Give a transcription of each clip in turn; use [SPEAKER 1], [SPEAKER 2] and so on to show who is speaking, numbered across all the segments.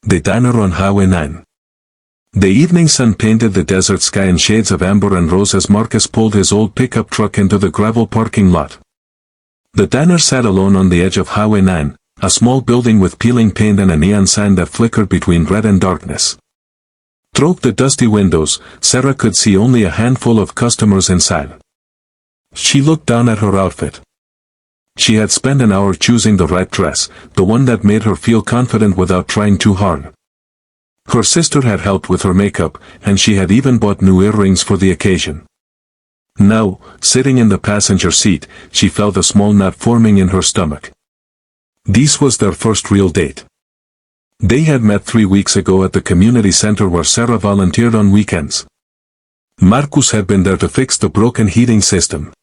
[SPEAKER 1] The diner on Highway 9. The evening sun painted the desert sky in shades of amber and rose as Marcus pulled his old pickup truck into the gravel parking lot. The diner sat alone on the edge of Highway 9, a small building with peeling paint and a neon sign that flickered between red and darkness. Through the dusty windows, Sarah could see only a handful of customers inside. She looked down at her outfit. She had spent an hour choosing the right dress, the one that made her feel confident without trying too hard. Her sister had helped with her makeup, and she had even bought new earrings for the occasion. Now, sitting in the passenger seat, she felt a small knot forming in her stomach. This was their first real date. They had met 3 weeks ago at the community center where Sarah volunteered on weekends. Marcus had been there to fix the broken heating system.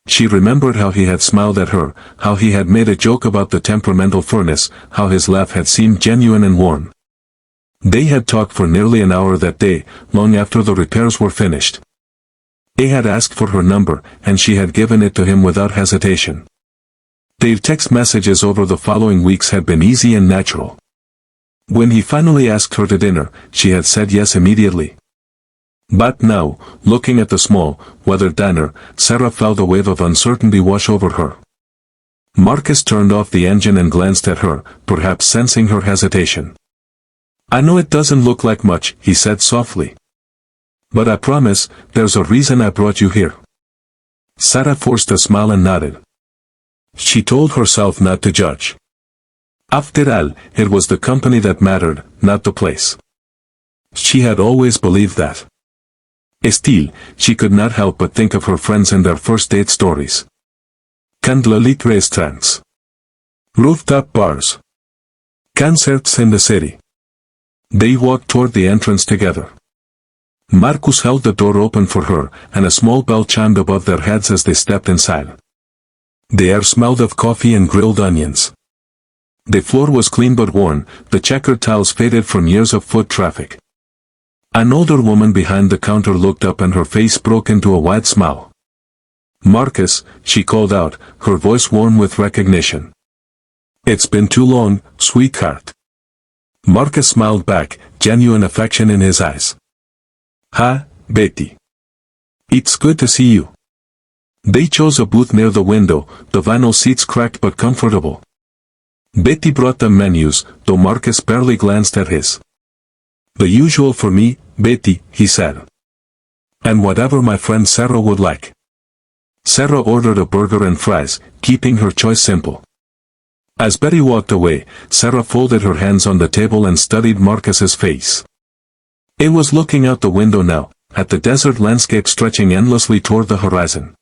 [SPEAKER 1] She remembered how he had smiled at her, how he had made a joke about the temperamental furnace, how his laugh had seemed genuine and warm. They had talked for nearly an hour that day, long after the repairs were finished. He had asked for her number, and she had given it to him without hesitation. Their text messages over the following weeks had been easy and natural. When he finally asked her to dinner, she had said yes immediately. But now, looking at the small, weathered diner, Sarah felt a wave of uncertainty wash over her. Marcus turned off the engine and glanced at her, perhaps sensing her hesitation. "I know it doesn't look like much," he said softly. "But I promise, there's a reason I brought you here." Sarah forced a smile and nodded. She told herself not to judge. After all, it was the company that mattered, not the place. She had always believed that. Still, she could not help but think of her friends and their first date stories. Candlelit restaurants. Rooftop bars. Concerts in the city. They walked toward the entrance together. Marcus held the door open for her, and a small bell chimed above their heads as they stepped inside. The air smelled of coffee and grilled onions. The floor was clean but worn, the checkered tiles faded from years of foot traffic. An older woman behind the counter looked up and her face broke into a wide smile. "Marcus," she called out, her voice warm with recognition. "It's been too long, sweetheart." Marcus smiled back, genuine affection in his eyes. "Hi, Betty. It's good to see you." They chose a booth near the window, the vinyl seats cracked but comfortable. Betty brought them menus, though Marcus barely glanced at his. "The usual for me, Betty," he said. "And whatever my friend Sarah would like." Sarah ordered a burger and fries, keeping her choice simple. As Betty walked away, Sarah folded her hands on the table and studied Marcus's face. It was looking out the window now, at the desert landscape stretching endlessly toward the horizon.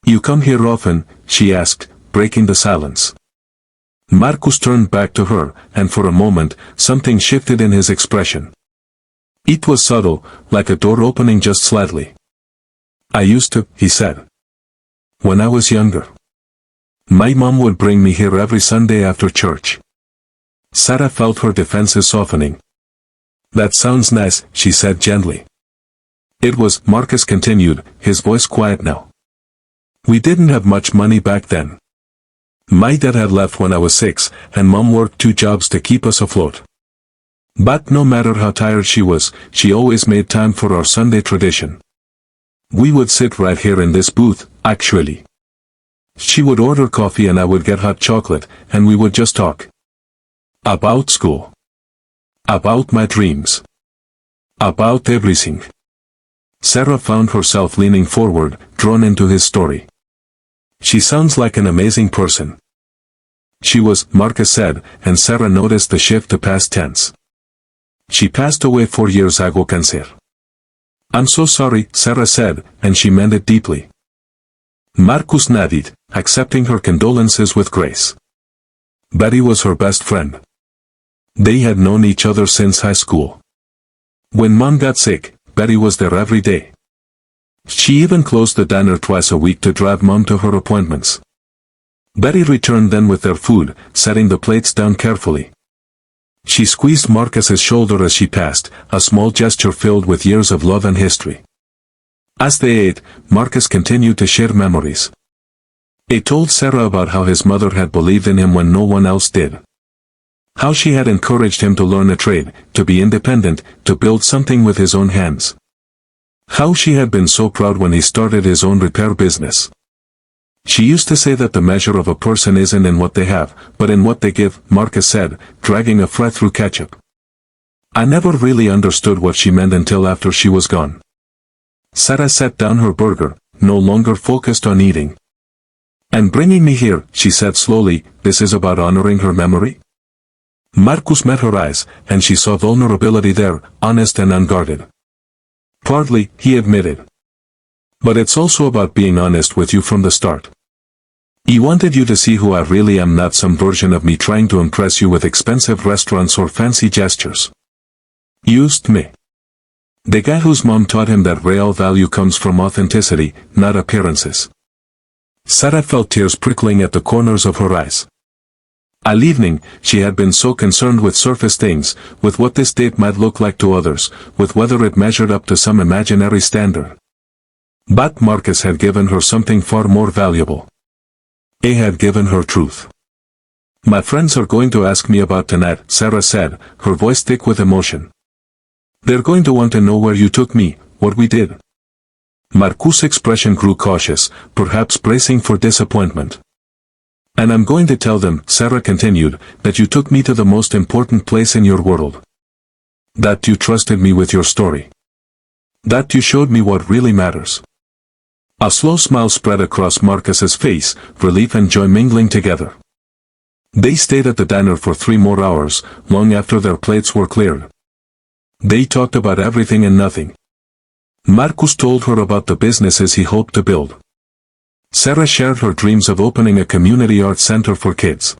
[SPEAKER 1] "You come here often?" she asked, breaking the silence. Marcus turned back to her, and for a moment, something shifted in his expression. It was subtle, like a door opening just slightly. "I used to," he said. "When I was younger. My mom would bring me here every Sunday after church." Sarah felt her defenses softening. "That sounds nice," she said gently. "It was," Marcus continued, his voice quiet now. "We didn't have much money back then. My dad had left when I was 6, and Mom worked 2 jobs to keep us afloat. But no matter how tired she was, she always made time for our Sunday tradition. We would sit right here in this booth, actually. She would order coffee and I would get hot chocolate, and we would just talk. About school. About my dreams. About everything." Sarah found herself leaning forward, drawn into his story. "She sounds like an amazing person." She was, Marcus said, and Sarah noticed the shift to past tense. "She passed away 4 years ago, cancer." "I'm so sorry," Sarah said, and she meant it deeply. Marcus nodded, accepting her condolences with grace. Betty was her best friend. They had known each other since high school. When Mom got sick, Betty was there every day. She even closed the diner twice a week to drive Mom to her appointments. Betty returned then with their food, setting the plates down carefully. She squeezed Marcus's shoulder as she passed, a small gesture filled with years of love and history. As they ate, Marcus continued to share memories. He told Sarah about how his mother had believed in him when no one else did. How she had encouraged him to learn a trade, to be independent, to build something with his own hands. How she had been so proud when he started his own repair business. She used to say that the measure of a person isn't in what they have, but in what they give, Marcus said, dragging a fret through ketchup. I never really understood what she meant until after she was gone. Sarah set down her burger, no longer focused on eating. And bringing me here, she said slowly, this is about honoring her memory? Marcus met her eyes, and she saw vulnerability there, honest and unguarded. Partly, he admitted. But it's also about being honest with you from the start. He wanted you to see who I really am, not some version of me trying to impress you with expensive restaurants or fancy gestures. Used me. The guy whose mom taught him that real value comes from authenticity, not appearances. Sarah felt tears prickling at the corners of her eyes. All evening, she had been so concerned with surface things, with what this date might look like to others, with whether it measured up to some imaginary standard. But Marcus had given her something far more valuable. He had given her truth. My friends are going to ask me about tonight, Sarah said, her voice thick with emotion. They're going to want to know where you took me, what we did. Marcus' expression grew cautious, perhaps bracing for disappointment. And I'm going to tell them, Sarah continued, that you took me to the most important place in your world. That you trusted me with your story. That you showed me what really matters. A slow smile spread across Marcus's face, relief and joy mingling together. They stayed at the diner for 3 more hours, long after their plates were cleared. They talked about everything and nothing. Marcus told her about the businesses he hoped to build. Sarah shared her dreams of opening a community art center for kids.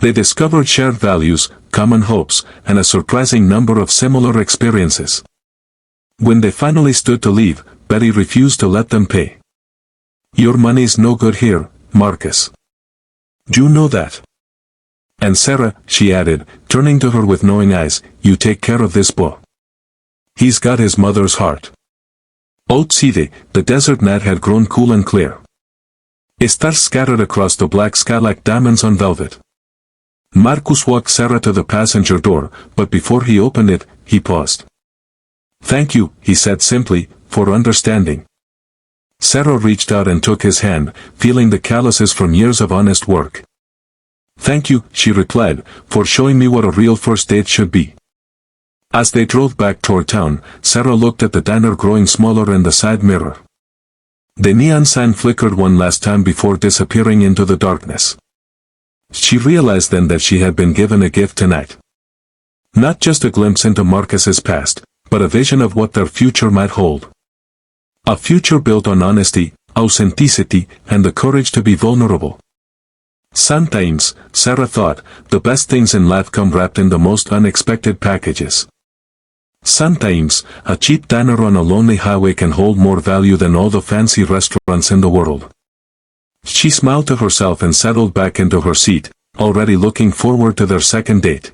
[SPEAKER 1] They discovered shared values, common hopes, and a surprising number of similar experiences. When they finally stood to leave, Betty refused to let them pay. Your money's no good here, Marcus. Do you know that? And Sarah, she added, turning to her with knowing eyes, you take care of this boy. He's got his mother's heart. Outside, the desert night had grown cool and clear. Stars scattered across the black sky like diamonds on velvet. Marcus walked Sarah to the passenger door, but before he opened it, he paused. Thank you, he said simply, for understanding. Sarah reached out and took his hand, feeling the calluses from years of honest work. Thank you, she replied, for showing me what a real first date should be. As they drove back toward town, Sarah looked at the diner growing smaller in the side mirror. The neon sign flickered one last time before disappearing into the darkness. She realized then that she had been given a gift tonight. Not just a glimpse into Marcus's past, but a vision of what their future might hold. A future built on honesty, authenticity, and the courage to be vulnerable. Sometimes, Sarah thought, the best things in life come wrapped in the most unexpected packages. Sometimes, a cheap diner on a lonely highway can hold more value than all the fancy restaurants in the world. She smiled to herself and settled back into her seat, already looking forward to their second date.